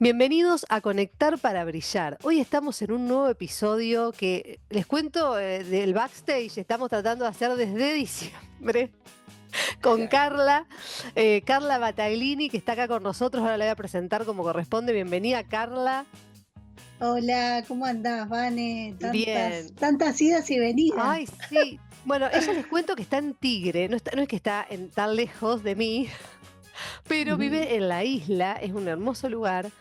Bienvenidos a Conectar para Brillar. Hoy estamos en un nuevo episodio que les cuento del backstage. Estamos tratando de hacer desde diciembre con Carla, Carla Battaglini, que está acá con nosotros. Ahora la voy a presentar como corresponde. Bienvenida, Carla. Hola, ¿cómo andás, Vane? Tantas, Bien. tantas idas y venidas. Ay, sí. Bueno, ella les cuento que está en Tigre, no es que está tan lejos de mí, pero Ujú, vive en la isla, es un hermoso lugar.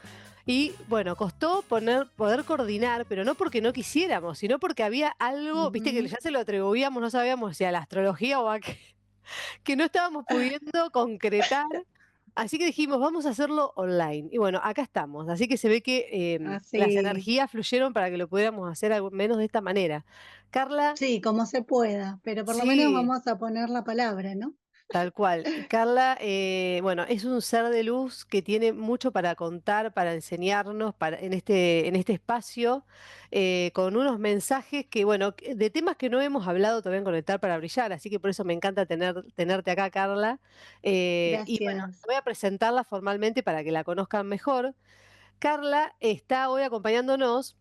Y bueno, costó poder coordinar, pero no porque no quisiéramos, sino porque había algo, viste, que ujú. ya se lo atribuíamos, no sabíamos si a la astrología o a qué, que no estábamos pudiendo concretar. Así que dijimos, vamos a hacerlo online. Y bueno, acá estamos. Así que se ve que las Así, energías fluyeron para que lo pudiéramos hacer al menos de esta manera. Carla, sí, como se pueda, pero por lo menos sí. vamos a poner la palabra, ¿no? Tal cual. Y Carla, bueno, es un ser de luz que tiene mucho para contar, para enseñarnos en este espacio, con unos mensajes que, bueno, de temas que no hemos hablado todavía en Conectar para Brillar, así que por eso me encanta tenerte acá, Carla. Y bueno, Gracias. voy a presentarla formalmente para que la conozcan mejor. Carla está hoy acompañándonos.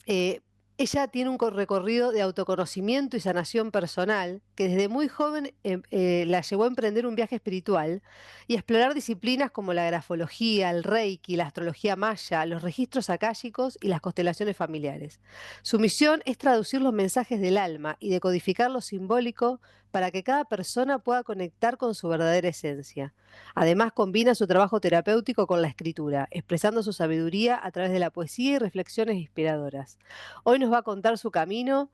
eh, Ella tiene un recorrido de autoconocimiento y sanación personal que desde muy joven la llevó a emprender un viaje espiritual y a explorar disciplinas como la grafología, el reiki, la astrología maya, los registros akáshicos y las constelaciones familiares. Su misión es traducir los mensajes del alma y decodificar lo simbólico para que cada persona pueda conectar con su verdadera esencia. Además, combina su trabajo terapéutico con la escritura, expresando su sabiduría a través de la poesía y reflexiones inspiradoras. Hoy nos va a contar su camino,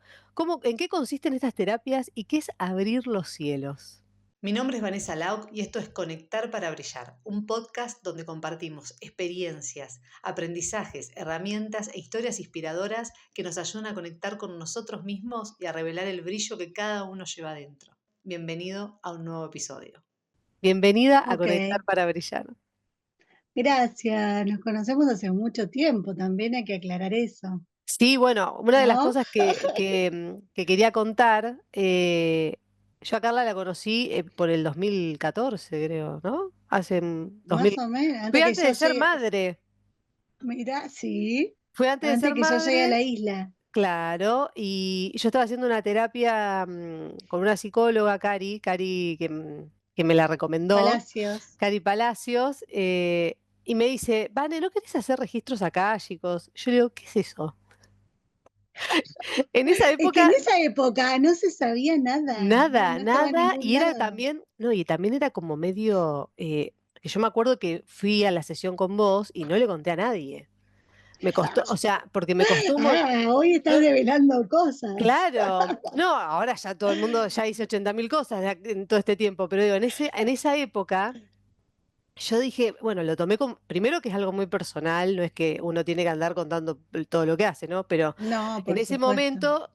en qué consisten estas terapias y qué es abrir los cielos. Mi nombre es Vanessa Lauk y esto es Conectar para Brillar, un podcast donde compartimos experiencias, aprendizajes, herramientas e historias inspiradoras que nos ayudan a conectar con nosotros mismos y a revelar el brillo que cada uno lleva dentro. Bienvenido a un nuevo episodio. Bienvenida a Ok, Conectar para Brillar. gracias. Nos conocemos hace mucho tiempo, también hay que aclarar eso, Sí, bueno, una de las ¿no? cosas que quería contar, yo a Carla la conocí por el 2014, creo, ¿no? Hace 2000. Más o menos, Fue antes que antes yo de ser llegue, madre, mira, sí, fue antes de antes ser que yo llegue a madre, la isla. claro, y yo estaba haciendo una terapia con una psicóloga, Cari, que me la recomendó, Palacios. Cari Palacios, y me dice, Vane, ¿no querés hacer registros akáshicos? Yo le digo, ¿qué es eso? En esa Es que época en esa época no se sabía nada, no, nada, no estaba en nada, ningún y era lado. también, no, y también era como medio, que yo me acuerdo que fui a la sesión con vos y no le conté a nadie. Me costó, o sea, porque me costó un montón. Ah, hoy estás develando cosas. Claro, no, ahora ya todo el mundo ya hizo 80.000 cosas en todo este tiempo, pero digo, en esa época yo dije, bueno, lo tomé como, primero que es algo muy personal, no es que uno tiene que andar contando todo lo que hace, ¿no? Pero No, en por ese supuesto. momento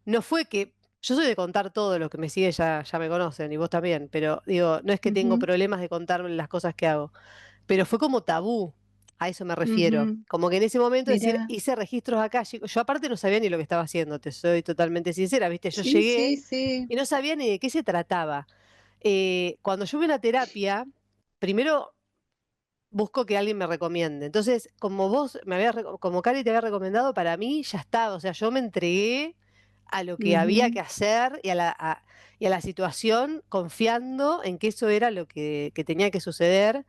no fue que, yo soy de contar todo, los que me siguen ya me conocen y vos también, pero digo, no es que tengo Ujú, problemas de contar las cosas que hago, pero fue como tabú, a eso me refiero. ujú. Como que en ese momento decir, Mirá, hice registros acá, yo aparte no sabía ni lo que estaba haciendo, te soy totalmente sincera, ¿viste? Yo sí, llegué sí, sí. y no sabía ni de qué se trataba. Cuando yo voy a una terapia, primero busco que alguien me recomiende. Entonces, como vos como Cari te había recomendado, para mí ya estaba. O sea, yo me entregué a lo que había que Ujú. hacer y a la situación, confiando en que eso era lo que tenía que suceder.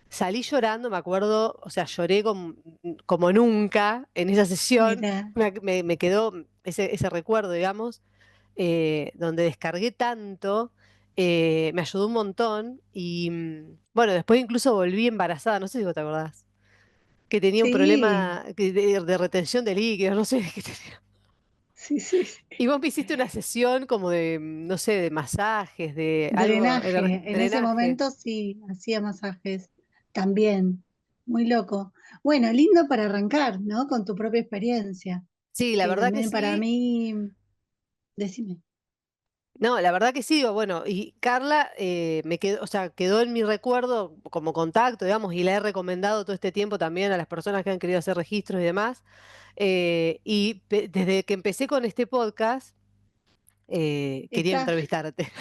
Salí llorando, me acuerdo, o sea, lloré como nunca en esa sesión. Mirá, Me quedó ese recuerdo, digamos, donde descargué tanto, me ayudó un montón y bueno, después incluso volví embarazada, no sé si vos te acordás, que tenía un sí, problema de retención de líquidos, no sé qué tenía. sí, sí, sí. Y vos me hiciste una sesión como de, no sé, de masajes, de algo, Drenaje. En ese drenaje. momento sí, hacía masajes también. Muy loco. Bueno, lindo para arrancar, ¿no? Con tu propia experiencia. Sí, la Que verdad que también para sí. mí, decime. No, la verdad que sí, digo, bueno, y Carla me quedó, o sea, quedó en mi recuerdo como contacto, digamos, y la he recomendado todo este tiempo también a las personas que han querido hacer registros y demás. Desde que empecé con este podcast, quería Está, entrevistarte.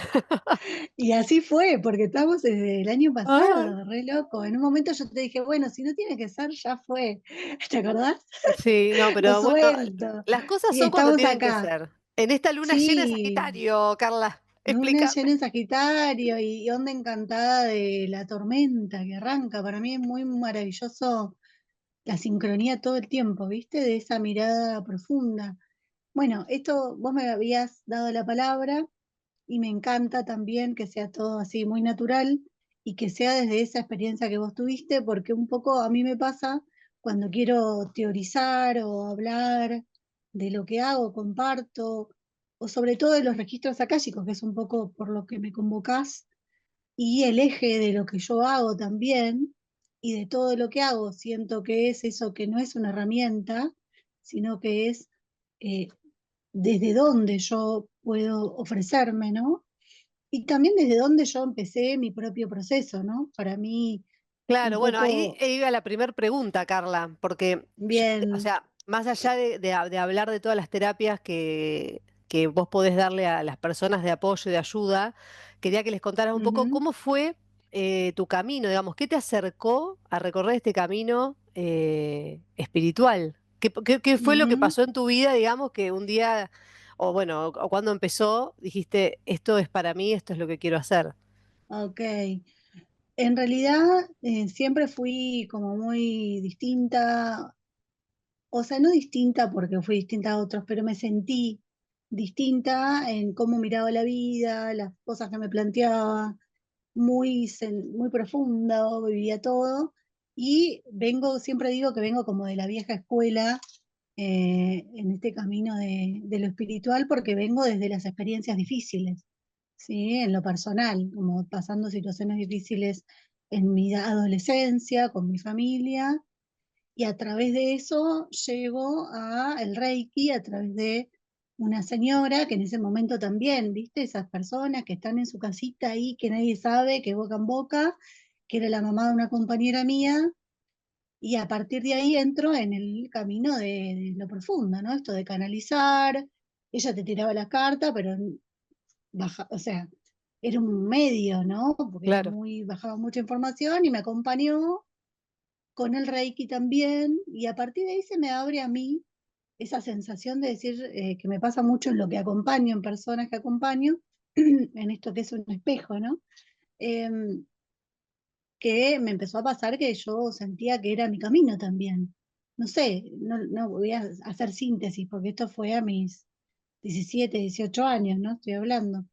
y así fue, porque estamos desde el año Ay, pasado, re loco. En un momento yo te dije, bueno, si no tiene que ser, ya fue. ¿Te acordás? sí, no, Lo pero bueno, suelto. las cosas Y son cuando estamos tienen que acá. ser. En esta luna llena de Sí, Sagitario, Carla, luna explícame. llena en Sagitario y onda encantada de la tormenta que arranca. Para mí es muy maravilloso la sincronía todo el tiempo, ¿viste? De esa mirada profunda. Bueno, esto vos me habías dado la palabra y me encanta también que sea todo así muy natural y que sea desde esa experiencia que vos tuviste, porque un poco a mí me pasa cuando quiero teorizar o hablar de lo que hago, comparto, o sobre todo de los registros akáshicos, que es un poco por lo que me convocás, y el eje de lo que yo hago también, y de todo lo que hago, siento que es eso que no es una herramienta, sino que es eh, desde donde yo puedo ofrecerme, ¿no? Y también desde donde yo empecé mi propio proceso, ¿no? Para mí, un Claro, bueno, ahí poco iba la primera pregunta, Carla, porque o bien. sea, más allá de hablar de todas las terapias que vos podés darle a las personas de apoyo y de ayuda, quería que les contaras un poco Ujú, cómo fue tu camino, digamos, qué te acercó a recorrer este camino espiritual. ¿Qué fue lo que ujú, pasó en tu vida, digamos, que un día, o bueno, o cuando empezó, dijiste, esto es para mí, esto es lo que quiero hacer? ok. En realidad, siempre fui como muy distinta, o sea, no distinta porque fui distinta a otros, pero me sentí distinta en cómo miraba la vida, las cosas que me planteaba, muy profundo, vivía todo. Y vengo, siempre digo que vengo como de la vieja escuela en este camino de lo espiritual, porque vengo desde las experiencias difíciles, ¿sí? En lo personal, como pasando situaciones difíciles en mi adolescencia, con mi familia, y a través de eso llego a el Reiki, a través de una señora que en ese momento también, ¿viste? Esas personas que están en su casita ahí, que nadie sabe, que boca en boca, que era la mamá de una compañera mía, y a partir de ahí entro en el camino de lo profundo, ¿no? Esto de canalizar, ella te tiraba la carta, pero baja, o sea, era un medio, ¿no? Porque era Claro. muy, bajaba mucha información y me acompañó con el Reiki también, y a partir de ahí se me abre a mí esa sensación de decir que me pasa mucho en lo que acompaño, en personas que acompaño, en esto que es un espejo, ¿no? Em, que me empezó a pasar que yo sentía que era mi camino también. No sé, no voy a hacer síntesis porque esto fue a mis 17, 18 años, ¿no? Estoy hablando.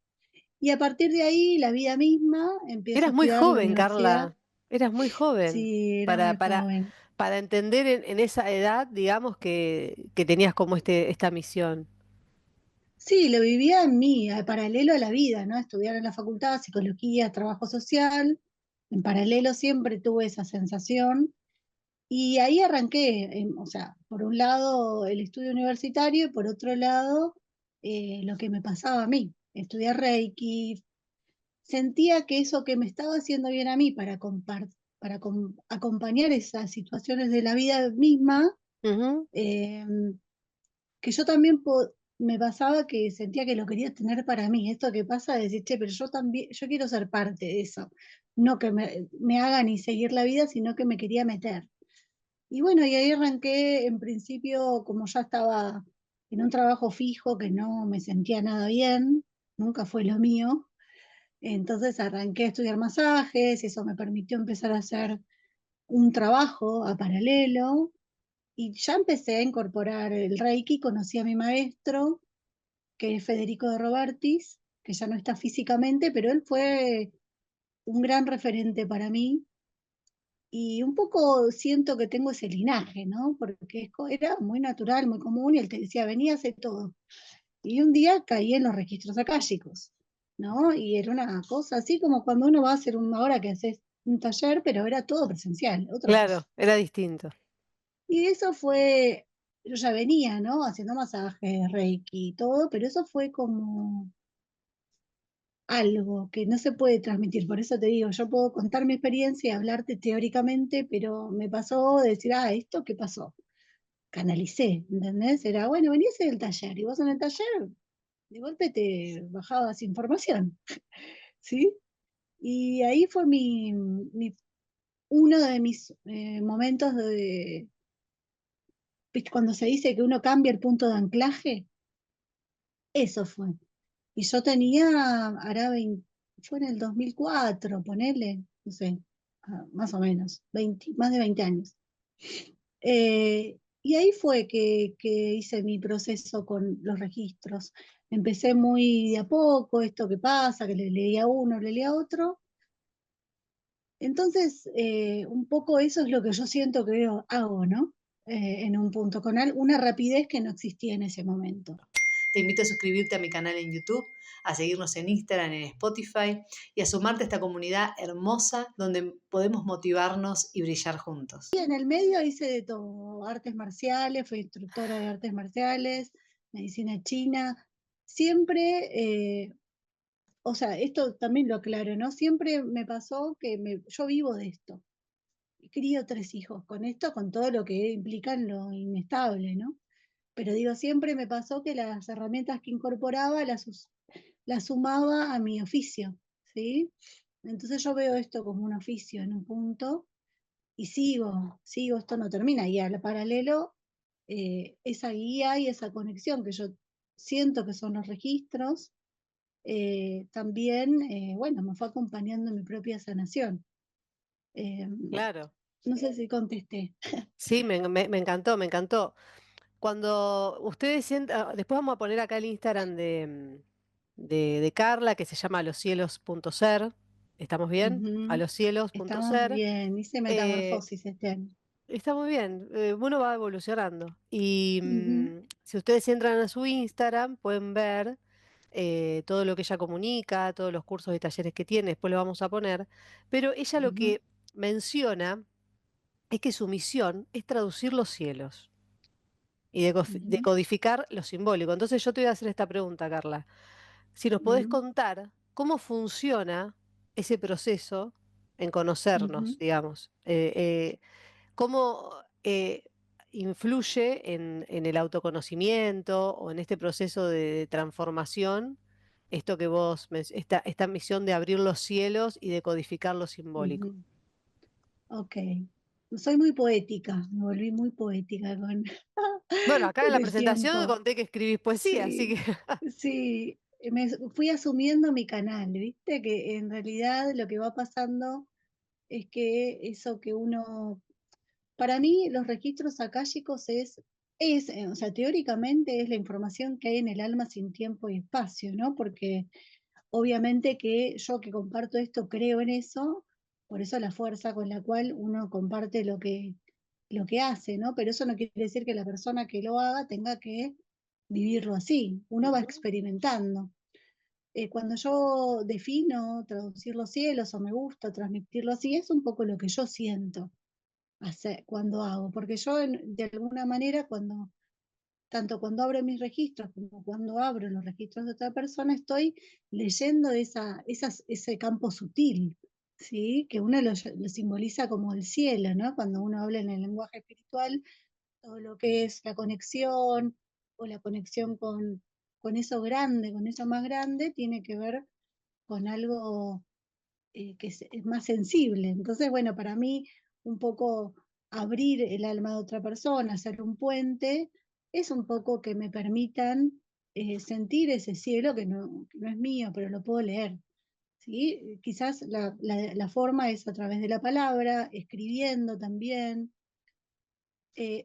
Y a partir de ahí, la vida misma, empiezo a Eras muy estudiar la joven, universidad. Carla. Eras muy joven Sí, era para, muy para, joven. para entender en esa edad, digamos, que tenías como esta misión. Sí, lo vivía en mí, paralelo a la vida, ¿no? Estudiar en la facultad, psicología, trabajo social. En paralelo siempre tuve esa sensación. Y ahí arranqué, o sea, por un lado el estudio universitario y por otro lado lo que me pasaba a mí. Estudiar Reiki, sentía que eso que me estaba haciendo bien a mí para acompañar esas situaciones de la vida misma, Ujú. eh, que yo también me pasaba que sentía que lo quería tener para mí. Esto que pasa de decir, che, pero yo también, yo quiero ser parte de eso. No que me haga ni seguir la vida, sino que me quería meter. Y bueno, y ahí arranqué, en principio, como ya estaba en un trabajo fijo que no me sentía nada bien, nunca fue lo mío. Entonces arranqué a estudiar masajes y eso me permitió empezar a hacer un trabajo a paralelo y ya empecé a incorporar el Reiki, conocí a mi maestro, que es Federico de Robertis, que ya no está físicamente, pero él fue un gran referente para mí y un poco siento que tengo ese linaje, ¿no? Porque era muy natural, muy común y él te decía, venía, hace todo. Y un día caí en los registros akáshicos, ¿no? Y era una cosa así como cuando uno va a hacer una hora que haces un taller, pero era todo presencial, otra cosa. Claro, era distinto. Y eso fue, yo ya venía, ¿no? Haciendo masajes, reiki y todo, pero eso fue como algo que no se puede transmitir. Por eso te digo, yo puedo contar mi experiencia y hablarte teóricamente, pero me pasó de decir, ah, ¿esto qué pasó? Canalicé, ¿entendés? Era, bueno, venís del taller y vos en el taller de golpe te bajabas información, ¿sí? Y ahí fue uno de mis momentos ¿viste? Cuando se dice que uno cambia el punto de anclaje, eso fue. Y yo tenía, fue en el 2004, ponele, no sé, más o menos, más de 20 años. Y ahí fue que hice mi proceso con los registros. Empecé muy de a poco, esto que pasa, que le leía a uno, le leía a otro. Entonces, un poco eso es lo que yo siento que hago, ¿no? En un punto, con una rapidez que no existía en ese momento. Te invito a suscribirte a mi canal en YouTube, a seguirnos en Instagram, en Spotify y a sumarte a esta comunidad hermosa donde podemos motivarnos y brillar juntos. Y en el medio hice de todo, artes marciales, fui instructora de artes marciales, medicina china, siempre, o sea, esto también lo aclaro, ¿no? Siempre me pasó que yo vivo de esto, crío 3 hijos con esto, con todo lo que implica en lo inestable, ¿no? Pero digo, siempre me pasó que las herramientas que incorporaba las sumaba a mi oficio, ¿sí? Entonces yo veo esto como un oficio en un punto y sigo, esto no termina. Y al paralelo, esa guía y esa conexión que yo siento que son los registros, también, bueno, me fue acompañando en mi propia sanación. Eh, Claro. no sé si contesté. Sí, me encantó, me encantó. Cuando ustedes sientan, después vamos a poner acá el Instagram de Carla, que se llama aloscielos.ser. ¿Estamos bien? Ujú. Estamos Aloscielos.ser. bien, hice Eh, metamorfosis este año. Está muy bien, uno va evolucionando. Y Ujú, si ustedes entran a su Instagram, pueden ver todo lo que ella comunica, todos los cursos y talleres que tiene, después lo vamos a poner. Pero ella lo ujú, que menciona es que su misión es traducir los cielos y ujú, decodificar lo simbólico. Entonces yo te voy a hacer esta pregunta, Carla. Si nos podés ujú, contar cómo funciona ese proceso en conocernos, ujú, digamos. ¿Cómo influye en el autoconocimiento o en este proceso de transformación esto que esta misión de abrir los cielos y de codificar lo simbólico? ujú. Ok. Soy muy poética, me volví muy poética Bueno, acá en con la el presentación tiempo. conté que escribís poesía, así Sí, que sí, me fui asumiendo mi canal, ¿viste? Que en realidad lo que va pasando es que eso que uno, para mí los registros akáshicos o sea, teóricamente es la información que hay en el alma sin tiempo y espacio, ¿no? Porque obviamente que yo que comparto esto creo en eso, por eso la fuerza con la cual uno comparte lo que hace, ¿no? Pero eso no quiere decir que la persona que lo haga tenga que vivirlo así. Uno va experimentando. Cuando yo defino traducir los cielos o me gusta transmitirlo así, es un poco lo que yo siento hacer cuando hago, porque yo de alguna manera tanto cuando abro mis registros como cuando abro los registros de otra persona, estoy leyendo ese campo sutil, ¿sí? Que uno lo simboliza como el cielo, ¿no? Cuando uno habla en el lenguaje espiritual, todo lo que es la conexión o la conexión con eso grande, con eso más grande, tiene que ver con algo que es más sensible. Entonces, bueno, para mí un poco abrir el alma de otra persona, hacer un puente, es un poco que me permitan sentir ese cielo que no es mío, pero lo puedo leer. ¿Sí? Quizás la forma es a través de la palabra, escribiendo también.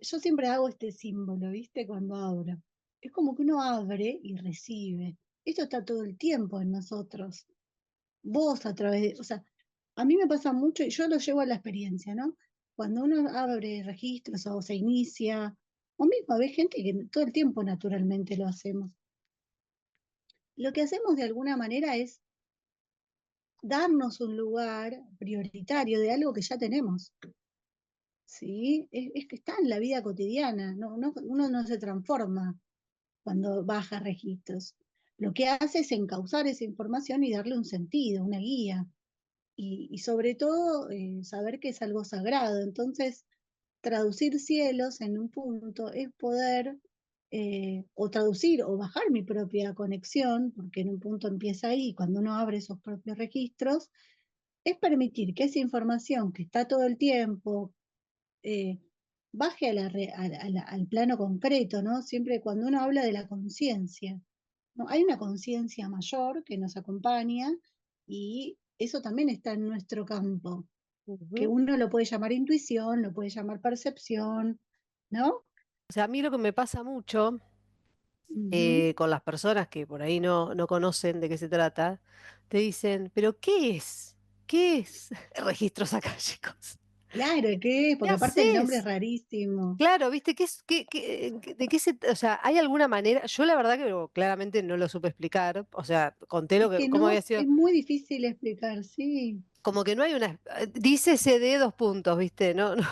Yo siempre hago este símbolo, ¿viste? Cuando abro. Es como que uno abre y recibe. Esto está todo el tiempo en nosotros. Vos a través de, o sea, a mí me pasa mucho y yo lo llevo a la experiencia, ¿no? Cuando uno abre registros o se inicia, o mismo hay gente que todo el tiempo naturalmente lo hacemos. Lo que hacemos de alguna manera es darnos un lugar prioritario de algo que ya tenemos, ¿sí? Es que está en la vida cotidiana, uno no se transforma cuando baja registros. Lo que hace es encauzar esa información y darle un sentido, una guía. Y sobre todo saber que es algo sagrado. Entonces, traducir cielos en un punto es poder o traducir o bajar mi propia conexión, porque en un punto empieza ahí, cuando uno abre esos propios registros, es permitir que esa información que está todo el tiempo eh, baje al plano concreto, ¿no? Siempre cuando uno habla de la conciencia, ¿no? Hay una conciencia mayor que nos acompaña y eso también está en nuestro campo, que Ujú. uno lo puede llamar intuición, lo puede llamar percepción, ¿no? O sea, a mí lo que me pasa mucho Ujú. con las personas que por ahí no conocen de qué se trata, te dicen, ¿pero qué es? ¿Qué es registros akáshicos? Claro, ¿qué? ¿Qué Porque aparte el nombre es haces? rarísimo. Claro, ¿viste? ¿De qué se, o sea, hay alguna manera? Yo la verdad que claramente no lo supe explicar, o sea, conté lo Es que, que cómo no, había sido, es muy difícil explicar, sí. como que no hay una, dice CD dos puntos, ¿viste? No, no.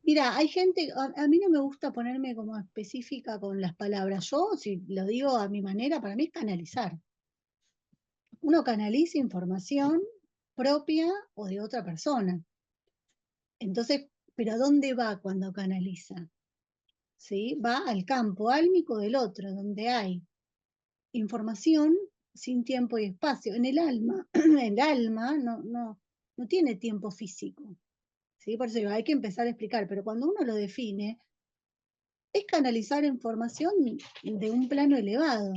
Mira, hay gente, a mí no me gusta ponerme como específica con las palabras. Yo, si lo digo a mi manera, para mí es canalizar. Uno canaliza información propia o de otra persona. Entonces, ¿pero a dónde va cuando canaliza? ¿Sí? Va al campo álmico del otro, donde hay información sin tiempo y espacio. En el alma, el alma no tiene tiempo físico. ¿Sí? Por eso digo, hay que empezar a explicar, pero cuando uno lo define, es canalizar información de un plano elevado.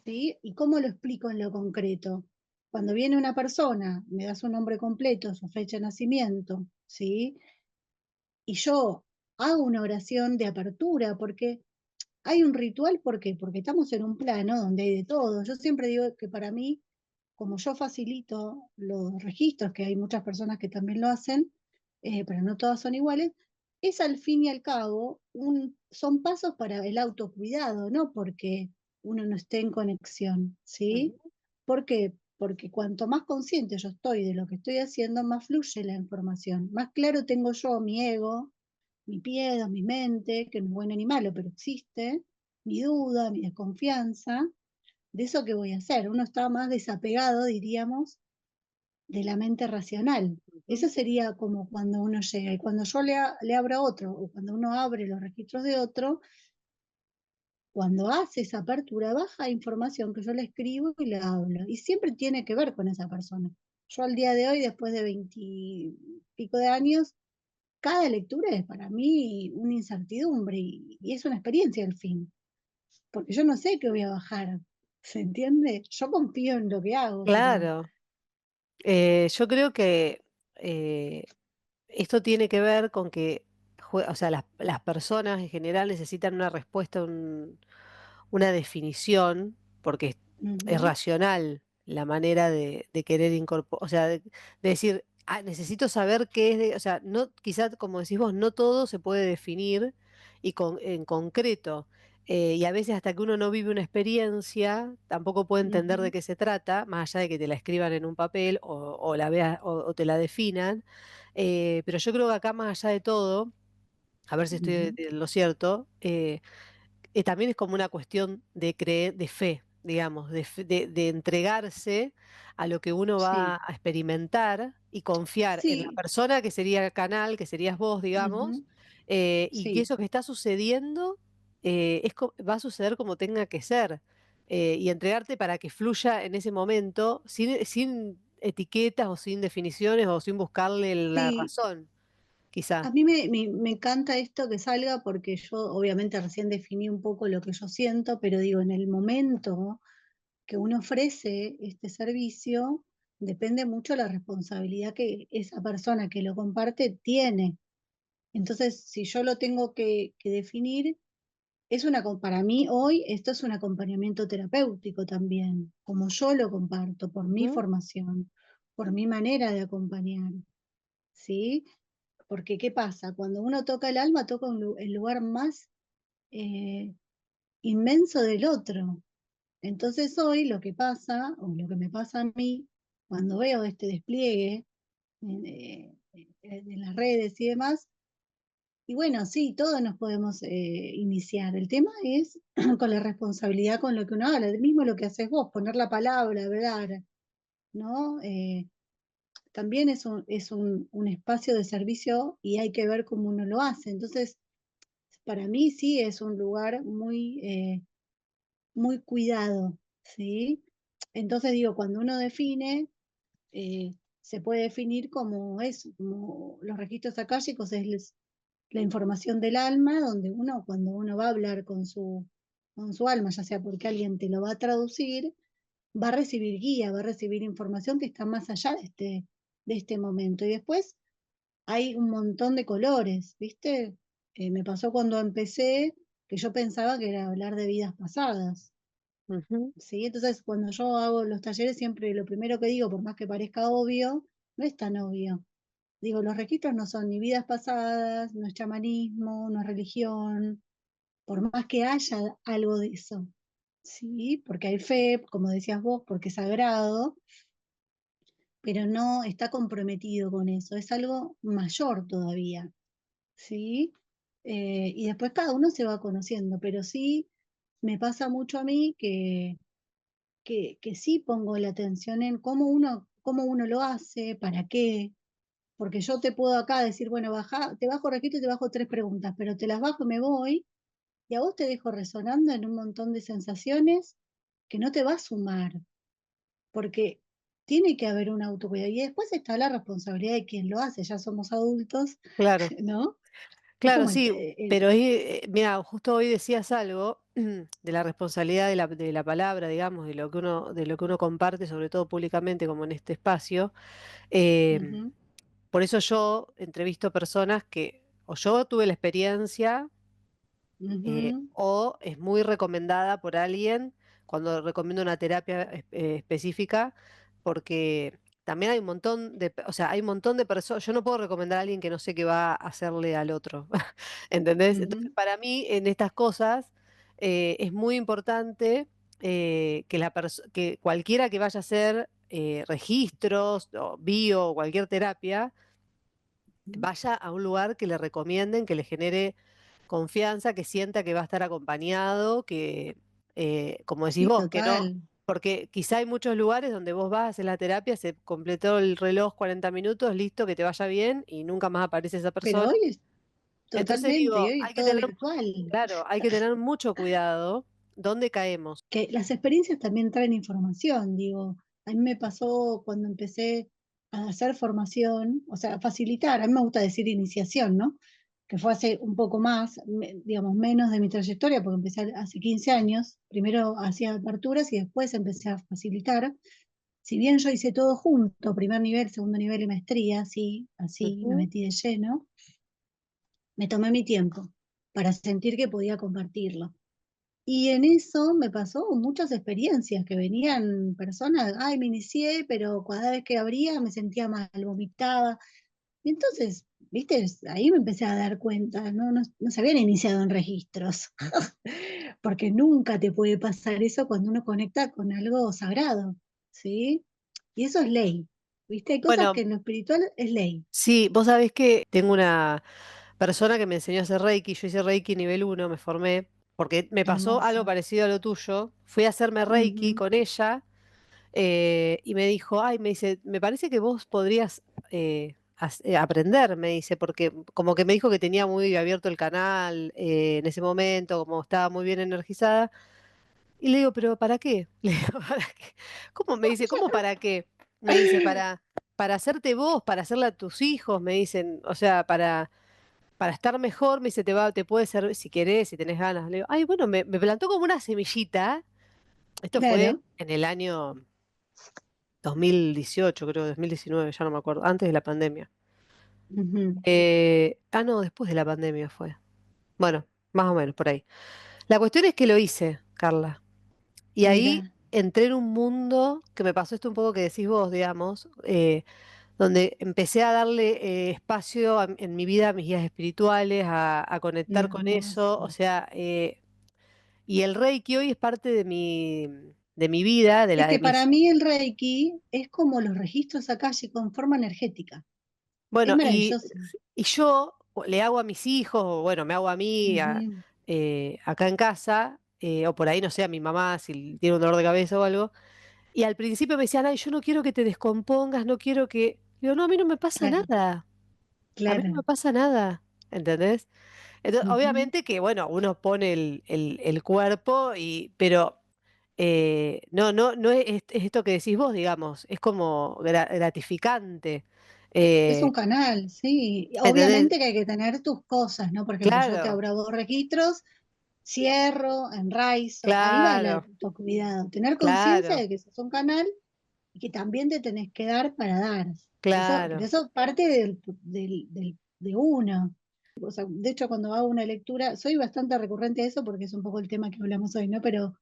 ¿Sí? ¿Y cómo lo explico en lo concreto? Cuando viene una persona, me da su nombre completo, su fecha de nacimiento, ¿sí? Y yo hago una oración de apertura, porque hay un ritual, ¿por qué? Porque estamos en un plano donde hay de todo. Yo siempre digo que para mí, como yo facilito los registros, que hay muchas personas que también lo hacen, pero no todas son iguales, es al fin y al cabo, son pasos para el autocuidado, no porque uno no esté en conexión, ¿sí? Ujú. ¿Por qué? Porque cuanto más consciente yo estoy de lo que estoy haciendo, más fluye la información, más claro tengo yo mi ego, mi miedo, mi mente, que no es bueno ni malo, pero existe, mi duda, mi desconfianza, de eso que voy a hacer. Uno está más desapegado, diríamos, de la mente racional. Ujú. Eso sería como cuando uno llega. Y cuando yo le abro a otro, o cuando uno abre los registros de otro, cuando hace esa apertura, baja información que yo le escribo y le hablo. Y siempre tiene que ver con esa persona. Yo al día de hoy, después de 20 y pico de años, cada lectura es para mí una incertidumbre y es una experiencia al fin, porque yo no sé qué voy a bajar, ¿se entiende? Yo confío en lo que hago, pero Claro. Yo creo que eh, esto tiene que ver con que, o sea, las personas en general necesitan una respuesta, una definición, porque es ujú, racional la manera de querer incorporar, o sea, de decir, "Ah, necesito saber qué es, o sea, no, quizás como decís vos, no todo se puede definir y en concreto. Y a veces hasta que uno no vive una experiencia, tampoco puede entender de ujú, qué se trata, más allá de que te la escriban en un papel o la veas o te la definan. Pero yo creo que acá, más allá de todo, a ver si estoy ujú. en lo cierto, también es como una cuestión de creer, de fe, digamos, de entregarse a lo que uno va Sí, a experimentar y confiar en la sí, persona que sería el canal, que serías vos, digamos, ujú, y que sí, eso que está sucediendo va a suceder como tenga que ser, y entregarte para que fluya en ese momento sin etiquetas o sin definiciones o sin buscarle la sí. razón, A quizá. mí me encanta esto que salga porque yo obviamente recién definí un poco lo que yo siento, pero digo, en el momento que uno ofrece este servicio, depende mucho la responsabilidad que esa persona que lo comparte tiene. Entonces, si yo lo tengo que definir, para mí hoy esto es un acompañamiento terapéutico también, como yo lo comparto, por mi Ujú. formación, por mi manera de acompañar, ¿sí? Porque ¿qué pasa? Cuando uno toca el alma, toca el lugar más eh, inmenso del otro. Entonces hoy lo que pasa, o lo que me pasa a mí, cuando veo este despliegue de las redes y demás, y bueno, sí, todos nos podemos iniciar. El tema es con la responsabilidad con lo que uno habla, mismo lo que haces vos, poner la palabra, hablar, ¿no? También es un espacio de servicio y hay que ver cómo uno lo hace. Entonces, para mí sí es un lugar muy cuidado, ¿sí? Entonces digo, cuando uno define, se puede definir como eso, como los registros akáshicos es la información del alma, donde uno, cuando uno va a hablar con su alma, ya sea porque alguien te lo va a traducir, va a recibir guía, va a recibir información que está más allá de este momento. Y después hay un montón de colores, ¿viste? Me pasó cuando empecé que yo pensaba que era hablar de vidas pasadas, Ujú. ¿sí? Entonces, cuando yo hago los talleres, siempre lo primero que digo, por más que parezca obvio, no es tan obvio. Digo, los registros no son ni vidas pasadas, no es chamanismo, no es religión, por más que haya algo de eso, ¿sí? Porque hay fe, como decías vos, porque es sagrado, pero no está comprometido con eso, es algo mayor todavía, ¿sí? Y después cada uno se va conociendo, pero sí me pasa mucho a mí que sí pongo la atención en cómo uno lo hace, para qué, porque yo te puedo acá decir, bueno, te bajo registro y te bajo 3 preguntas, pero te las bajo y me voy, y a vos te dejo resonando en un montón de sensaciones que no te va a sumar, porque tiene que haber un autocuidado. Y después está la responsabilidad de quien lo hace, ya somos adultos, Claro, ¿no? Es claro, como sí, pero mira, justo hoy decías algo de la responsabilidad de la palabra, digamos, de lo que uno comparte, sobre todo públicamente, como en este espacio. eh, ujú, por eso yo entrevisto personas que o yo tuve la experiencia ujú, o es muy recomendada por alguien cuando recomiendo una terapia específica, porque también hay un montón o sea, hay un montón de personas, yo no puedo recomendar a alguien que no sé qué va a hacerle al otro, ¿entendés? Entonces, ujú, para mí, en estas cosas, es muy importante que cualquiera que vaya a hacer registros, o bio, o cualquier terapia, ujú. vaya a un lugar que le recomienden, que le genere confianza, que sienta que va a estar acompañado, que, como decís Sí, vos, que no, total. porque quizá hay muchos lugares donde vos vas, haces la terapia, se completó el reloj 40 minutos, listo, que te vaya bien y nunca más aparece esa Pero persona. hoy es Entonces totalmente, y digo, hoy es hay que todo tener, virtual. claro, hay que tener mucho cuidado dónde caemos. Que las experiencias también traen información, digo, a mí me pasó cuando empecé a hacer formación, o sea, a facilitar, a mí me gusta decir iniciación, ¿no? Que fue hace un poco más, digamos, menos de mi trayectoria, porque empecé hace 15 años, primero hacía aperturas y después empecé a facilitar. Si bien yo hice todo junto, primer nivel, segundo nivel y maestría, así me Ujú. metí de lleno, me tomé mi tiempo para sentir que podía compartirlo. Y en eso me pasó muchas experiencias que venían personas, ay, me inicié, pero cada vez que abría me sentía mal, vomitaba. Y entonces, viste, ahí me empecé a dar cuenta, no se habían iniciado en registros, porque nunca te puede pasar eso cuando uno conecta con algo sagrado, ¿sí? Y eso es ley, viste, hay cosas que Bueno, en lo espiritual es ley. sí, vos sabés que tengo una persona que me enseñó a hacer Reiki, yo hice Reiki nivel 1, me formé, porque me pasó algo Hermoso. parecido a lo tuyo, fui a hacerme Reiki Ujú, con ella y me dijo, ay, me dice, me parece que vos podrías aprender, me dice, porque como que me dijo que tenía muy abierto el canal en ese momento, como estaba muy bien energizada, y le digo, pero ¿para qué? Le digo, ¿para qué? ¿Cómo? Me dice, ¿cómo para qué? Me dice, para hacerte vos, para hacerle a tus hijos, me dicen, o sea, para estar mejor, me dice, te puede servir si querés, si tenés ganas. Le digo, ay, bueno, me plantó como una semillita. Esto fue claro. en el año 2018, creo, 2019, ya no me acuerdo, antes de la pandemia. Ujú, No, después de la pandemia fue. Bueno, más o menos, por ahí. La cuestión es que lo hice, Carla. Y ahí mira. entré en un mundo que me pasó esto un poco que decís vos, digamos, donde empecé a darle espacio en mi vida a mis guías espirituales, a conectar con eso, o Hermoso. sea, y el Reiki hoy es parte de mi vida, de Es la de que para mis... mí el Reiki es como los registros acá con forma energética. Es Bueno, y, maravilloso. y yo le hago a mis hijos, o bueno, me hago a mí Ujú, acá en casa, o por ahí, no sé, a mi mamá si tiene un dolor de cabeza o algo. Y al principio me decían, ay, yo no quiero que te descompongas, no quiero que... Digo, no, a mí no me pasa claro, nada, a mí no me claro. pasa nada, ¿entendés? Entonces, Ujú. obviamente que, bueno, uno pone el cuerpo, pero no es esto que decís vos, digamos, es como gratificante. Es un Eh, canal, sí. Y ¿Entendés? obviamente que hay que tener tus cosas, ¿no? Por ejemplo, yo te Claro, abro dos registros, cierro, enraizo, ahí va el claro, autocuidado. Tener conciencia claro, de que sos un canal y que también te tenés que dar para dar. Eso, pero claro. eso parte de uno. O sea, de hecho, cuando hago una lectura, soy bastante recurrente a eso porque es un poco el tema que hablamos hoy, ¿no? Pero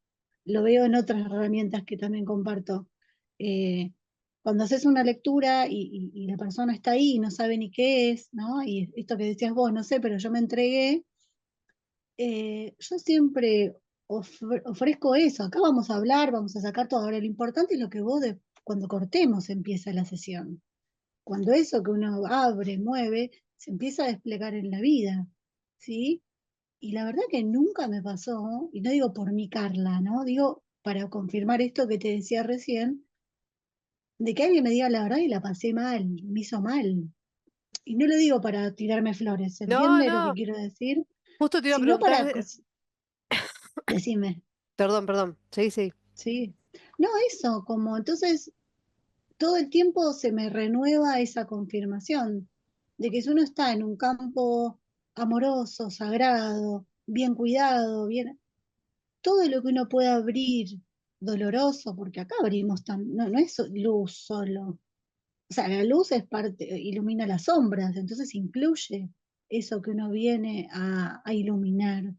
lo veo en otras herramientas que también comparto. Eh, Cuando haces una lectura y la persona está ahí y no sabe ni qué es, ¿no? Y esto que decías vos, no sé, pero yo me entregué, yo siempre ofrezco eso. Acá vamos a hablar, vamos a sacar todo. Ahora, lo importante es lo que cuando cortemos empieza la sesión. Cuando eso que uno abre, mueve, se empieza a desplegar en la vida, ¿sí? Y la verdad que nunca me pasó, y no digo por mí, Carla, ¿no? Digo para confirmar esto que te decía recién, de que alguien me diga la verdad y la pasé mal, me hizo mal. Y no lo digo para tirarme flores, ¿se No, entiende lo que no, quiero decir? justo te iba a Sino preguntar, para, decime, perdón, sí, sí, ¿sí? No, eso, como entonces todo el tiempo se me renueva esa confirmación de que si uno está en un campo amoroso, sagrado, bien cuidado, bien, todo lo que uno pueda abrir, doloroso, porque acá abrimos, no es luz solo. O sea, la luz es parte, ilumina las sombras, entonces incluye eso que uno viene a iluminar.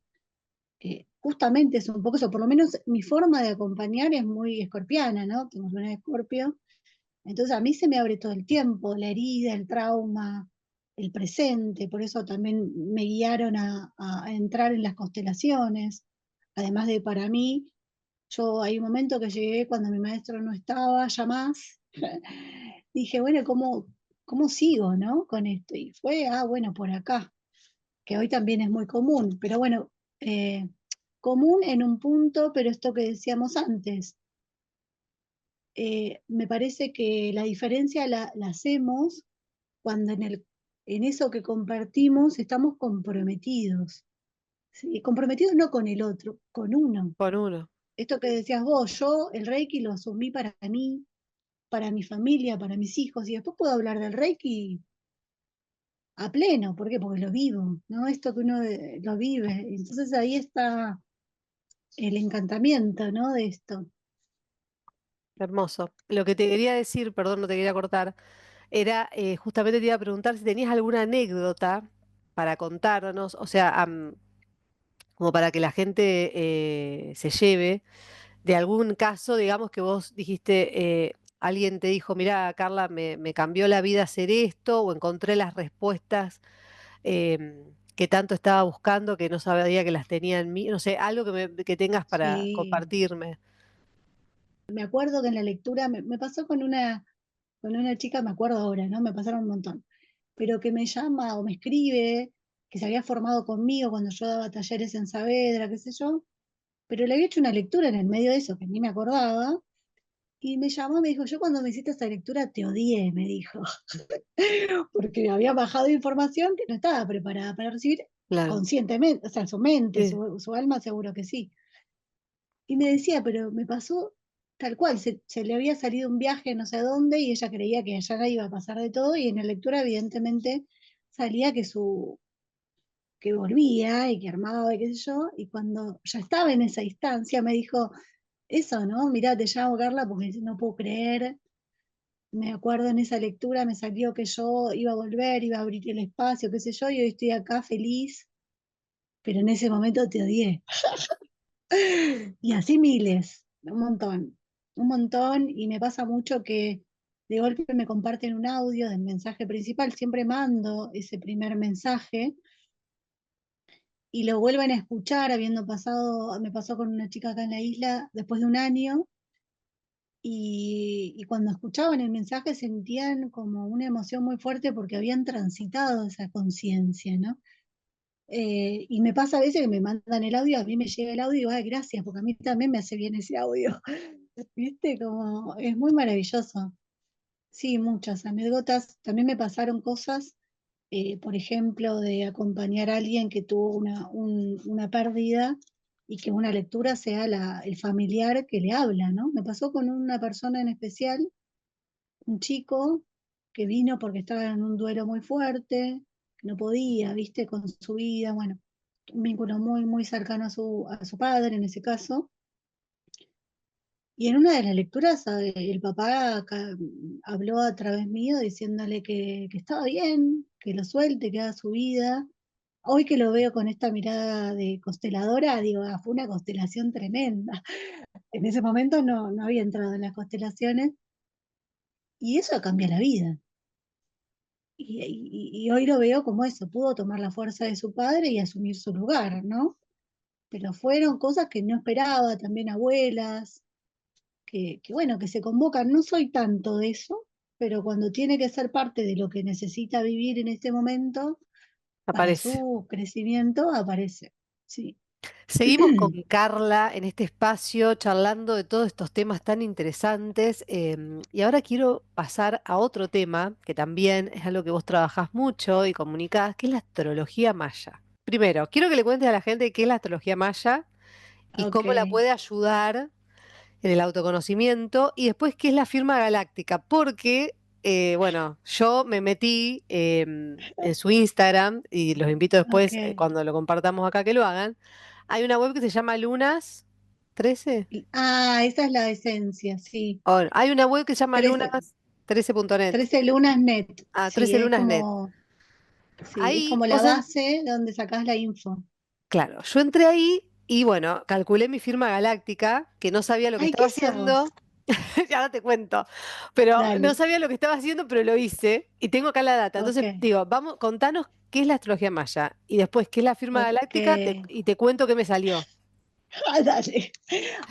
Justamente es un poco eso, por lo menos mi forma de acompañar es muy escorpiana, ¿no? Tengo una de Escorpio, entonces a mí se me abre todo el tiempo, la herida, el trauma, el presente, por eso también me guiaron a entrar en las constelaciones, además de para mí, yo hay un momento que llegué cuando mi maestro no estaba ya más, dije, bueno, ¿cómo sigo, no? Con esto, y fue, bueno, por acá, que hoy también es muy común, pero bueno, eh, común en un punto, pero esto que decíamos antes, me parece que la diferencia la hacemos cuando en eso que compartimos estamos comprometidos, ¿sí? Comprometidos no con el otro, con uno. con uno. Esto que decías vos, yo el Reiki lo asumí para mí, para mi familia, para mis hijos, y después puedo hablar del Reiki a pleno. ¿Por qué? Porque lo vivo, ¿no? Esto que uno lo vive. Entonces ahí está el encantamiento, ¿no? De esto. Hermoso. Lo que te quería decir, perdón, no te quería cortar, era justamente te iba a preguntar si tenías alguna anécdota para contarnos, o sea, como para que la gente se lleve de algún caso, digamos, que vos dijiste, alguien te dijo, mira, Carla, me cambió la vida hacer esto, o encontré las respuestas que tanto estaba buscando, que no sabía que las tenía en mí, no sé, algo que tengas para Sí, compartirme. me acuerdo que en la lectura me pasó con una chica, me acuerdo ahora, ¿no? Me pasaron un montón, pero que me llama o me escribe, que se había formado conmigo cuando yo daba talleres en Saavedra, qué sé yo, pero le había hecho una lectura en el medio de eso, que ni me acordaba, y me llamó y me dijo, yo cuando me hiciste esta lectura te odié, me dijo, porque había bajado información que no estaba preparada para recibir Claro. conscientemente, o sea, su mente, Sí, su alma seguro que sí. Y me decía, pero me pasó tal cual, se le había salido un viaje no sé a dónde y ella creía que allá iba a pasar de todo y en la lectura evidentemente salía que volvía y que armaba y qué sé yo, y cuando ya estaba en esa instancia me dijo, eso, ¿no? Mirá, te llamo Carla porque no puedo creer, me acuerdo en esa lectura me salió que yo iba a volver, iba a abrir el espacio, qué sé yo, y hoy estoy acá feliz, pero en ese momento te odié. Y así miles, un montón, y me pasa mucho que de golpe me comparten un audio del mensaje principal, siempre mando ese primer mensaje y lo vuelven a escuchar habiendo pasado, me pasó con una chica acá en la isla después de un año, y cuando escuchaban el mensaje sentían como una emoción muy fuerte porque habían transitado esa conciencia, ¿no? Y me pasa a veces que me mandan el audio, a mí me llega el audio y digo, ay, gracias, porque a mí también me hace bien ese audio. ¿Viste? Como es muy maravilloso. Sí, muchas anécdotas. También me pasaron cosas por ejemplo, de acompañar a alguien que tuvo una pérdida y que una lectura sea el familiar que le habla, ¿no? Me pasó con una persona en especial, un chico que vino porque estaba en un duelo muy fuerte, que no podía, viste, con su vida, bueno, un vínculo muy, muy cercano a su padre en ese caso. Y en una de las lecturas el papá habló a través mío diciéndole que estaba bien, que lo suelte, que haga su vida. Hoy que lo veo con esta mirada de consteladora, digo, fue una constelación tremenda. En ese momento no había entrado en las constelaciones y eso cambia la vida. Y hoy lo veo como eso, pudo tomar la fuerza de su padre y asumir su lugar, ¿no? Pero fueron cosas que no esperaba, también abuelas, bueno, que se convocan. No soy tanto de eso, pero cuando tiene que ser parte de lo que necesita vivir en este momento para Aparece. su crecimiento, aparece. Sí. Seguimos con Carla en este espacio charlando de todos estos temas tan interesantes, y ahora quiero pasar a otro tema que también es algo que vos trabajás mucho y comunicás, que es la astrología maya. Primero, quiero que le cuentes a la gente qué es la astrología maya y Ok, cómo la puede ayudar en el autoconocimiento, y después qué es la firma galáctica, porque, bueno, yo me metí en su Instagram y los invito después, ok. cuando lo compartamos acá, que lo hagan. Hay una web que se llama Lunas 13. Ah, esa es la esencia, sí. Hay una web que se llama 13, lunas13.net. 13 lunas net, Ah, sí, 13 es lunas net. como, sí, es Ahí, como la base donde sacás la info. claro, yo entré ahí y bueno, calculé mi firma galáctica, que no sabía lo que Ay, ¿qué estaba haciendo. sos? Ya no te cuento, pero no Dale, sabía lo que estaba haciendo, pero lo hice y tengo acá la data. ok, Entonces, digo, vamos, contanos qué es la astrología maya y después qué es la firma ok. galáctica, y te cuento qué me salió. Ah, dale.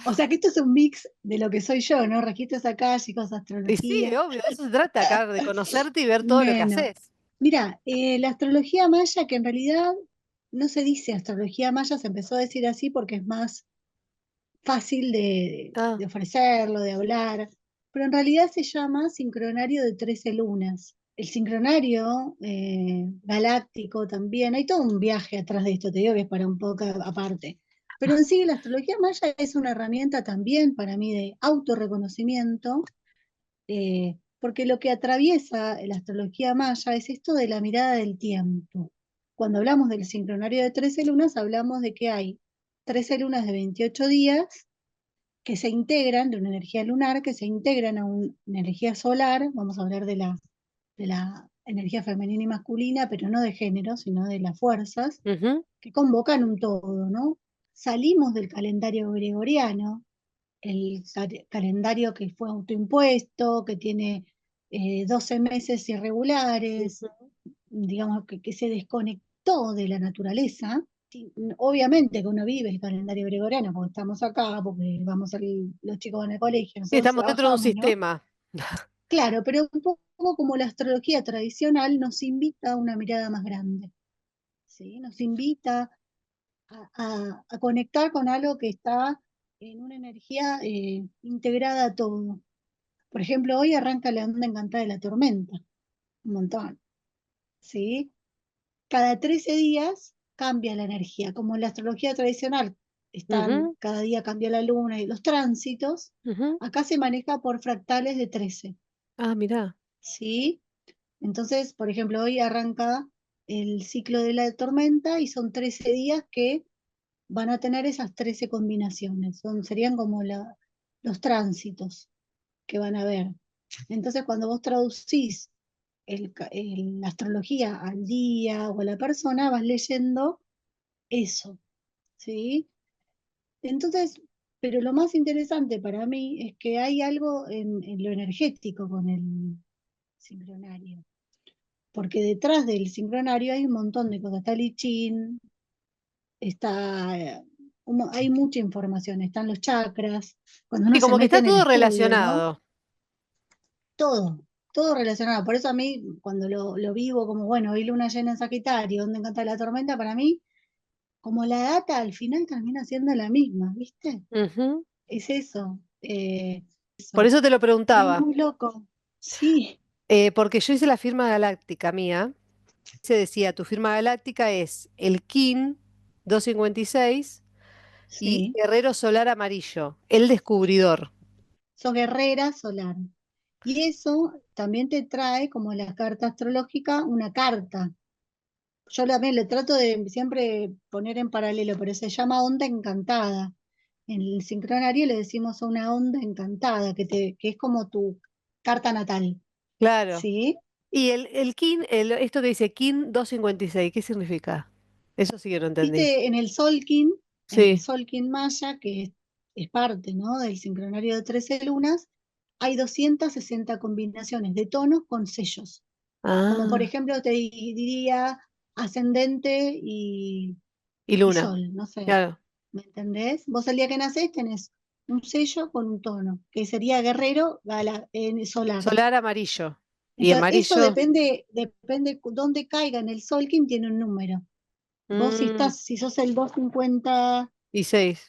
O sea que esto es un mix de lo que soy yo, ¿no? Registros acálicos, Y sí, astrología. obvio, de eso se trata acá, de conocerte y ver todo lo que Bueno, haces. mira, la astrología maya, que en realidad no se dice astrología maya, se empezó a decir así porque es más fácil Ah, de ofrecerlo, de hablar, pero en realidad se llama sincronario de 13 lunas. El sincronario galáctico también, hay todo un viaje atrás de esto, te digo que es para un poco aparte. Pero en sí, la astrología maya es una herramienta también para mí de autorreconocimiento, porque lo que atraviesa la astrología maya es esto de la mirada del tiempo. Cuando hablamos del sincronario de 13 lunas, hablamos de que hay 13 lunas de 28 días que se integran, de una energía lunar, que se integran a una energía solar. Vamos a hablar de la energía femenina y masculina, pero no de género, sino de las fuerzas, ujú, que convocan un todo, ¿no? Salimos del calendario gregoriano, el calendario que fue autoimpuesto, que tiene 12 meses irregulares, ujú. digamos que se desconectó de la naturaleza. Sí, obviamente que uno vive el calendario gregoriano porque estamos acá, porque los chicos van al colegio, Sí, nosotros estamos dentro de un trabajamos, ¿no? sistema. Claro, pero un poco como la astrología tradicional nos invita a una mirada más grande, ¿sí? Nos invita a conectar con algo que está en una energía integrada a todo. Por ejemplo, hoy arranca la onda encantada de la tormenta, un montón, ¿sí? Cada 13 días cambia la energía, como en la astrología tradicional Ujú, cada día cambia la luna y los tránsitos, ujú. acá se maneja por fractales de 13, Ah, mirá. ¿sí? Entonces, por ejemplo, hoy arranca el ciclo de la tormenta y son 13 días que van a tener esas 13 combinaciones, serían como los tránsitos que van a ver. Entonces, cuando vos traducís la astrología al día o a la persona, vas leyendo eso, ¿sí? Entonces, pero lo más interesante para mí es que hay algo en lo energético con el sincronario, porque detrás del sincronario hay un montón de cosas. Está el I Ching, hay mucha información, están los chakras. Cuando Y uno se como que mete está en el todo estudio, ¿no? relacionado. Todo, todo relacionado. Por eso a mí, cuando lo vivo como, bueno, hoy luna llena en Sagitario, donde encanta la tormenta, para mí, como la data al final termina siendo la misma, ¿viste? Ujú. Es eso, Por eso. eso te lo Es preguntaba. muy loco. Sí, Porque yo hice la firma galáctica mía se decía, tu firma galáctica es el Kin 256 y Sí, Guerrero Solar Amarillo, el descubridor. sos guerrera solar. Y eso también te trae, como la carta astrológica, una carta. Yo también le trato de siempre poner en paralelo, pero se llama onda encantada. En el sincronario le decimos a una onda encantada, que es como tu carta natal, Claro. ¿sí? Y el Kin, esto que dice Kin 256, ¿qué significa? Eso sí que no entendí. Viste, en el Sí. Solkin Maya, que es parte, ¿no?, del sincronario de 13 lunas, hay 260 combinaciones de tonos con sellos. Como por Ah, ejemplo te diría ascendente y y Luna. sol, no sé, Claro. ¿me entendés? Vos el día que nacés tenés un sello con un tono, que sería guerrero solar. Solar amarillo. Y Entonces, eso amarillo. depende dónde caiga en el Solkin, tiene un número. Vos mm, si sos el 256,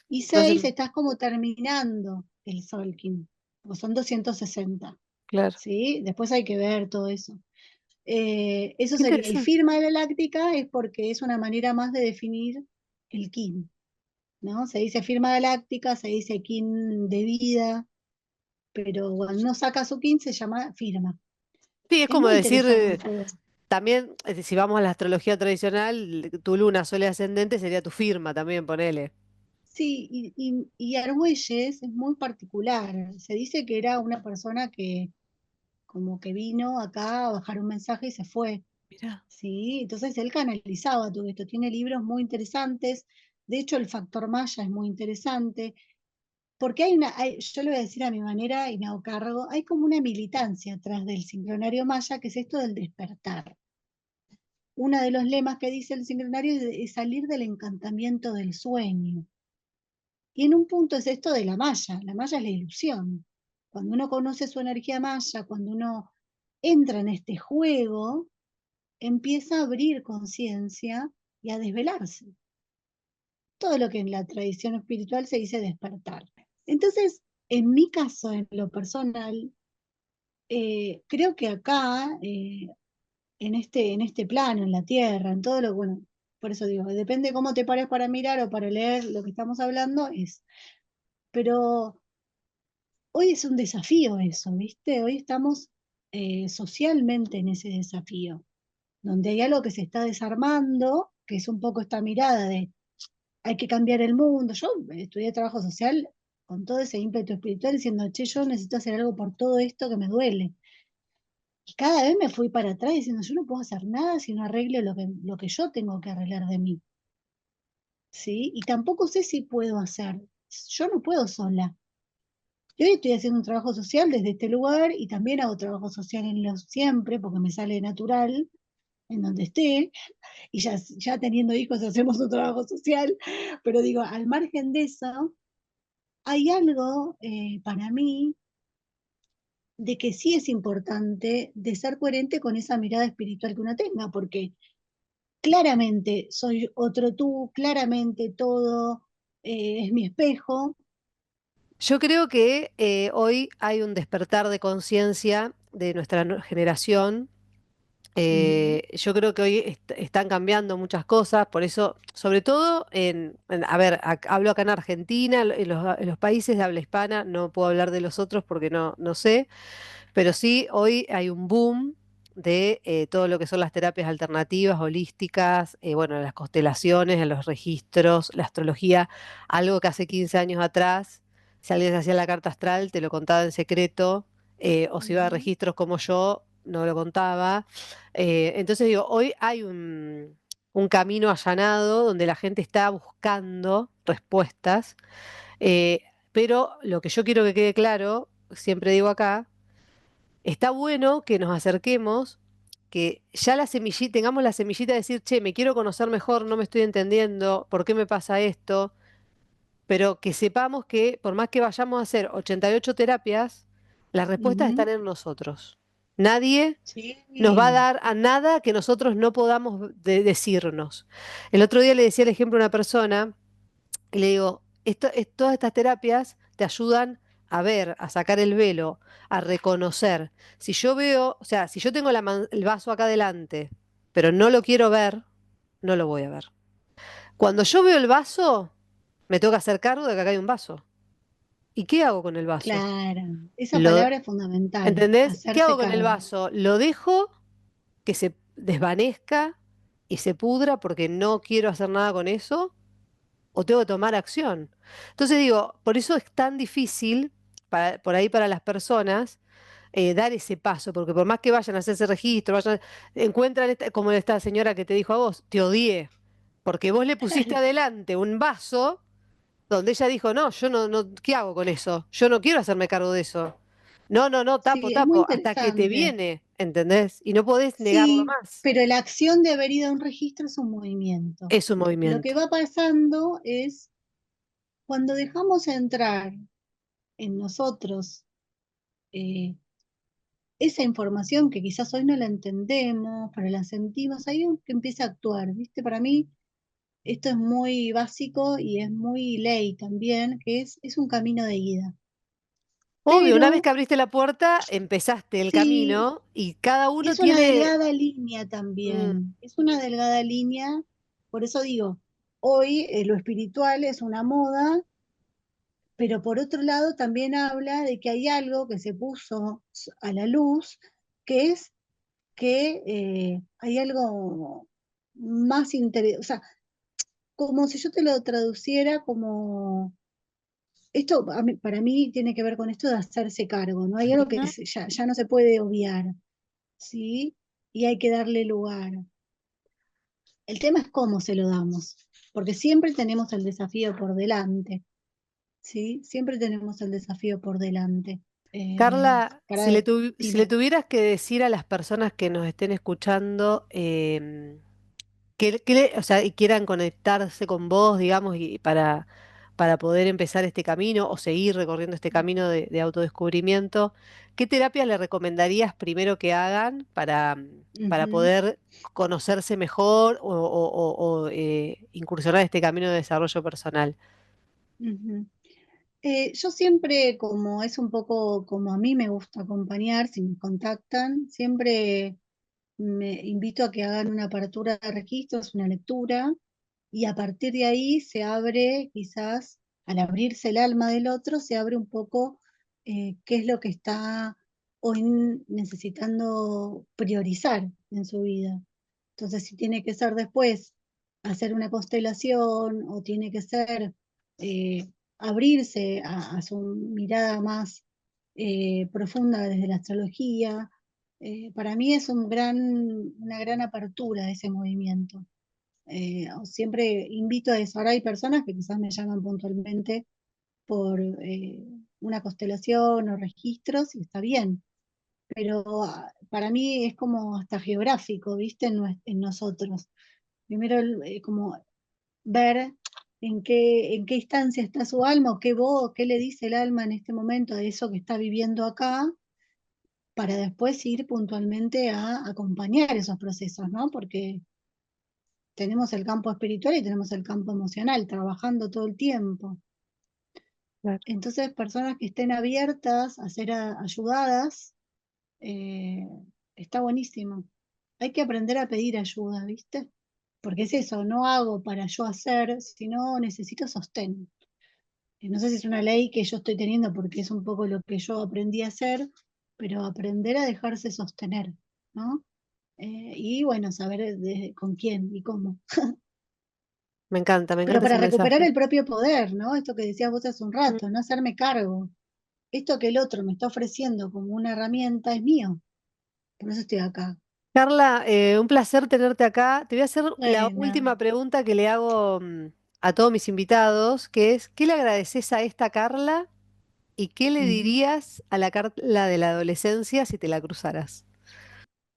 y 6. 12, estás como terminando el Solkin, porque son 260, claro. ¿sí? Después hay que ver todo eso. Eso Qué sería. Y interesante. firma galáctica es porque es una manera más de definir el kin, ¿no? Se dice firma galáctica, se dice kin de vida, pero cuando uno saca su kin se llama firma. Sí, es Es como muy decir, interesante. también, si vamos a la astrología tradicional, tu luna, sol y ascendente sería tu firma también, ponele. Sí, y Argüelles es muy particular. Se dice que era una persona que como que vino acá a bajar un mensaje y se fue. Mirá. Sí, entonces él canalizaba todo esto, tiene libros muy interesantes, de hecho el factor Maya es muy interesante, porque yo le voy a decir a mi manera y me hago cargo, hay como una militancia atrás del sincronario Maya, que es esto del despertar. Uno de los lemas que dice el sincronario es salir del encantamiento del sueño. Y en un punto es esto de la Maya es la ilusión. Cuando uno conoce su energía Maya, cuando uno entra en este juego, empieza a abrir conciencia y a desvelarse. Todo lo que en la tradición espiritual se dice despertar. Entonces, en mi caso, en lo personal, creo que acá, en este plano, en la tierra, en todo lo, bueno, por eso digo, depende cómo te pares para mirar o para leer lo que estamos hablando, pero hoy es un desafío eso, ¿viste? Hoy estamos socialmente en ese desafío, donde hay algo que se está desarmando, que es un poco esta mirada de hay que cambiar el mundo. Yo estudié trabajo social con todo ese ímpetu espiritual diciendo, che, yo necesito hacer algo por todo esto que me duele. Y cada vez me fui para atrás diciendo, yo no puedo hacer nada si no arreglo lo que yo tengo que arreglar de mí. ¿Sí? Y tampoco sé si puedo hacer. Yo no puedo sola. Yo hoy estoy haciendo un trabajo social desde este lugar y también hago trabajo social en lo siempre, porque me sale natural en donde esté, y ya teniendo hijos hacemos un trabajo social, pero digo, al margen de eso, hay algo para mí de que sí es importante de ser coherente con esa mirada espiritual que uno tenga, porque claramente soy otro tú, claramente todo es mi espejo. Yo creo que hoy hay un despertar de conciencia de nuestra generación. Ujú, Yo creo que hoy están cambiando muchas cosas, por eso, sobre todo a ver, hablo acá en Argentina, en los países de habla hispana, no puedo hablar de los otros porque no sé, pero sí, hoy hay un boom de todo lo que son las terapias alternativas, holísticas, bueno, las constelaciones, los registros, la astrología, algo que hace 15 años atrás, si alguien se hacía la carta astral, te lo contaba en secreto, o si iba a ujú. registros como yo, no lo contaba. Entonces digo, hoy hay un camino allanado donde la gente está buscando respuestas, eh, pero lo que yo quiero que quede claro, siempre digo acá, está bueno que nos acerquemos, que ya la semillita, tengamos la semillita de decir, che, me quiero conocer mejor, no me estoy entendiendo, ¿por qué me pasa esto? Pero que sepamos que por más que vayamos a hacer 88 terapias, las respuestas Ujú. están en nosotros. Nadie nos va a Sí. dar a nada que nosotros no podamos decirnos. El otro día le decía el ejemplo a una persona y le digo, todas estas terapias te ayudan a ver, a sacar el velo, a reconocer. Si yo veo, o sea, si yo tengo el vaso acá adelante pero no lo quiero ver, no lo voy a ver. Cuando yo veo el vaso, me tengo que hacer cargo de que acá hay un vaso. ¿Y qué hago con el vaso? Claro, esa Lo, palabra es fundamental, ¿entendés? ¿Qué hacerse hago con el cargo. vaso? ¿Lo dejo que se desvanezca y se pudra porque no quiero hacer nada con eso? ¿O tengo que tomar acción? Entonces digo, por eso es tan difícil por ahí para las personas dar ese paso, porque por más que vayan a hacer ese registro, encuentran como esta señora que te dijo a vos, te odié, porque vos le pusiste adelante un vaso donde ella dijo, no, yo no, ¿qué hago con eso? Yo no quiero hacerme cargo de eso. No, no, no, tapo, Sí, es muy tapo, hasta que te interesante. viene, ¿entendés? Y no podés negarlo Sí, más. pero la acción de haber ido a un registro es un movimiento. Es un Lo que movimiento. va pasando es cuando dejamos entrar en nosotros eh, esa información que quizás hoy no la entendemos, pero la sentimos, ahí es que empieza a actuar, ¿viste? Para mí esto es muy básico y es muy ley también, que es un camino de ida. Obvio, una vez Pero que abriste la puerta, empezaste el sí, camino y cada uno es una tiene... delgada línea Mm, también, es una delgada línea, por eso digo, hoy lo espiritual es una moda, pero por otro lado también habla de que hay algo que se puso a la luz, que es que hay algo más interesante, o sea, como si yo te lo traduciera como, esto para mí tiene que ver con esto de hacerse cargo, ¿no? Hay algo que ujú. ya no se puede obviar, ¿sí? Y hay que darle lugar. El tema es cómo se lo damos, porque siempre tenemos el desafío por delante, ¿sí? Siempre tenemos el desafío por delante. Carla, Para, si le dime. tuvieras que decir a las personas que nos estén escuchando, o sea, y quieran conectarse con vos, digamos, y para poder empezar este camino o seguir recorriendo este camino de autodescubrimiento, ¿qué terapias le recomendarías primero que hagan para Ujú, poder conocerse mejor incursionar este camino de desarrollo personal? ujú. Yo siempre, como es un poco como a mí me gusta acompañar, si me contactan, siempre me invito a que hagan una apertura de registros, una lectura, y a partir de ahí se abre, quizás, al abrirse el alma del otro, se abre un poco qué es lo que está hoy necesitando priorizar en su vida. Entonces, si tiene que ser después hacer una constelación o tiene que ser eh, abrirse a su mirada más profunda desde la astrología, para mí es una gran apertura de ese movimiento. Siempre invito a eso. Ahora hay personas que quizás me llaman puntualmente por una constelación o registros y está bien, pero para mí es como hasta geográfico, ¿viste? En nosotros. Primero como ver en qué instancia está su alma o qué le dice el alma en este momento de eso que está viviendo acá, para después ir puntualmente a acompañar esos procesos, ¿no? Porque tenemos el campo espiritual y tenemos el campo emocional, trabajando todo el tiempo. Claro. Entonces, personas que estén abiertas a ser ayudadas, eh, está buenísimo. Hay que aprender a pedir ayuda, ¿viste? Porque es eso, no hago para yo hacer, sino necesito sostén. No sé si es una ley que yo estoy teniendo porque es un poco lo que yo aprendí a hacer, pero aprender a dejarse sostener, ¿no? Y bueno, saber con quién y cómo. Me Pero encanta ese para recuperar mensaje. el propio poder, ¿no? Esto que decías vos hace un Mm. rato, no hacerme cargo. Esto que el otro me está ofreciendo como una herramienta es mío, por eso estoy acá. Carla, un placer tenerte acá. Te voy a hacer la Bueno, última pregunta que le hago a todos mis invitados, que es, ¿qué le agradeces a esta Carla y qué le ujú. dirías a la Carla de la adolescencia si te la cruzaras?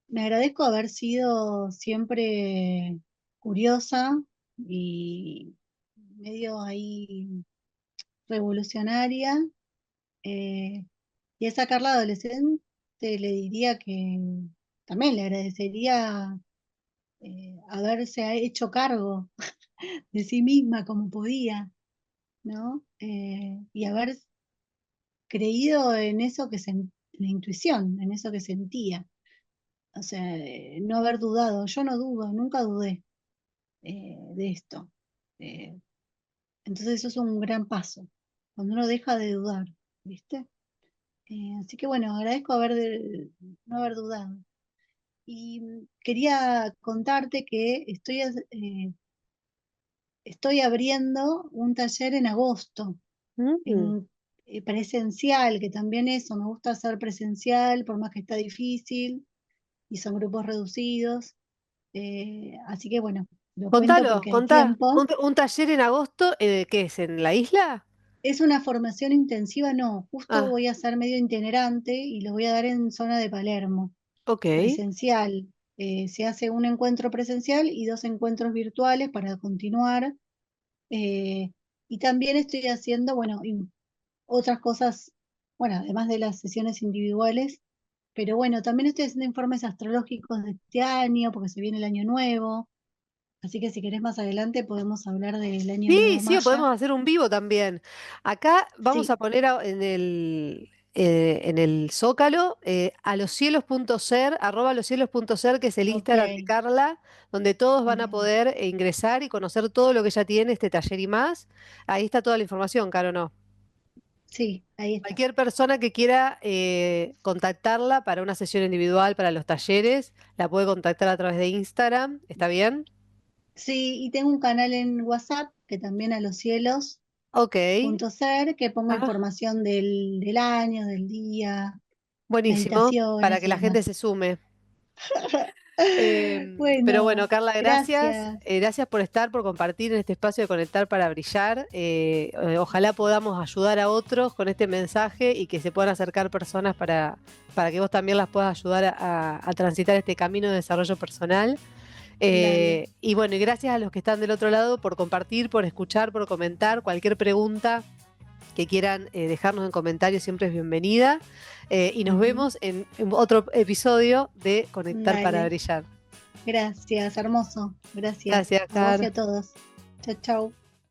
Me agradezco haber sido siempre curiosa y medio ahí revolucionaria. eh, y a esa Carla adolescente le diría que también le agradecería haberse hecho cargo de sí misma como podía, ¿no? Y haber creído en eso en la intuición, en eso que sentía. O sea, no haber dudado. Yo no dudo, nunca dudé de esto. Eh, entonces eso es un gran paso, cuando uno deja de dudar, ¿viste? Así que bueno, agradezco no haber dudado. Y quería contarte que estoy abriendo un taller en agosto, Mm. presencial, que también eso, me gusta hacer presencial, por más que está difícil, y son grupos reducidos. Así que bueno, lo cuento Contalo, porque hay contá. tiempo. Un taller en agosto, ¿qué es? ¿En la isla? Es una formación intensiva, no, justo Ah, voy a ser medio itinerante y lo voy a dar en zona de Palermo, ok. presencial. Se hace un encuentro presencial y 2 encuentros virtuales para continuar. Eh, y también estoy haciendo, bueno, otras cosas, bueno, además de las sesiones individuales, pero bueno, también estoy haciendo informes astrológicos de este año, porque se viene el año nuevo, así que si querés más adelante podemos hablar del año Sí, nuevo sí, o podemos maya. hacer un vivo también. Acá vamos a Sí, poner en el Zócalo @loscielos.ser, @loscielos.ser, que es el ok, Instagram de Carla, donde todos van a bien. poder ingresar y conocer todo lo que ella tiene, este taller y más. Ahí está toda la información, Caro, ¿no? Sí, ahí está. Cualquier persona que quiera contactarla para una sesión individual para los talleres, la puede contactar a través de Instagram, ¿está bien? Sí, y tengo un canal en WhatsApp que también a los cielos Ok. punto ser, que pongo Ah, información del año, del día, buenísimo, para meditaciones que y la gente demás. se sume. Pero bueno, Bueno, Carla, gracias. gracias. Gracias por estar, por compartir en este espacio de Conectar para Brillar. Ojalá podamos ayudar a otros con este mensaje y que se puedan acercar personas para que vos también las puedas ayudar a transitar este camino de desarrollo personal. Dale, Y bueno, y gracias a los que están del otro lado por compartir, por escuchar, por comentar. Cualquier pregunta que quieran dejarnos en comentarios siempre es bienvenida. Y nos ujú, vemos en otro episodio de Conectar para dale. Brillar. Gracias, hermoso. Gracias Gracias, a vos y Car. a todos. Chau, chau.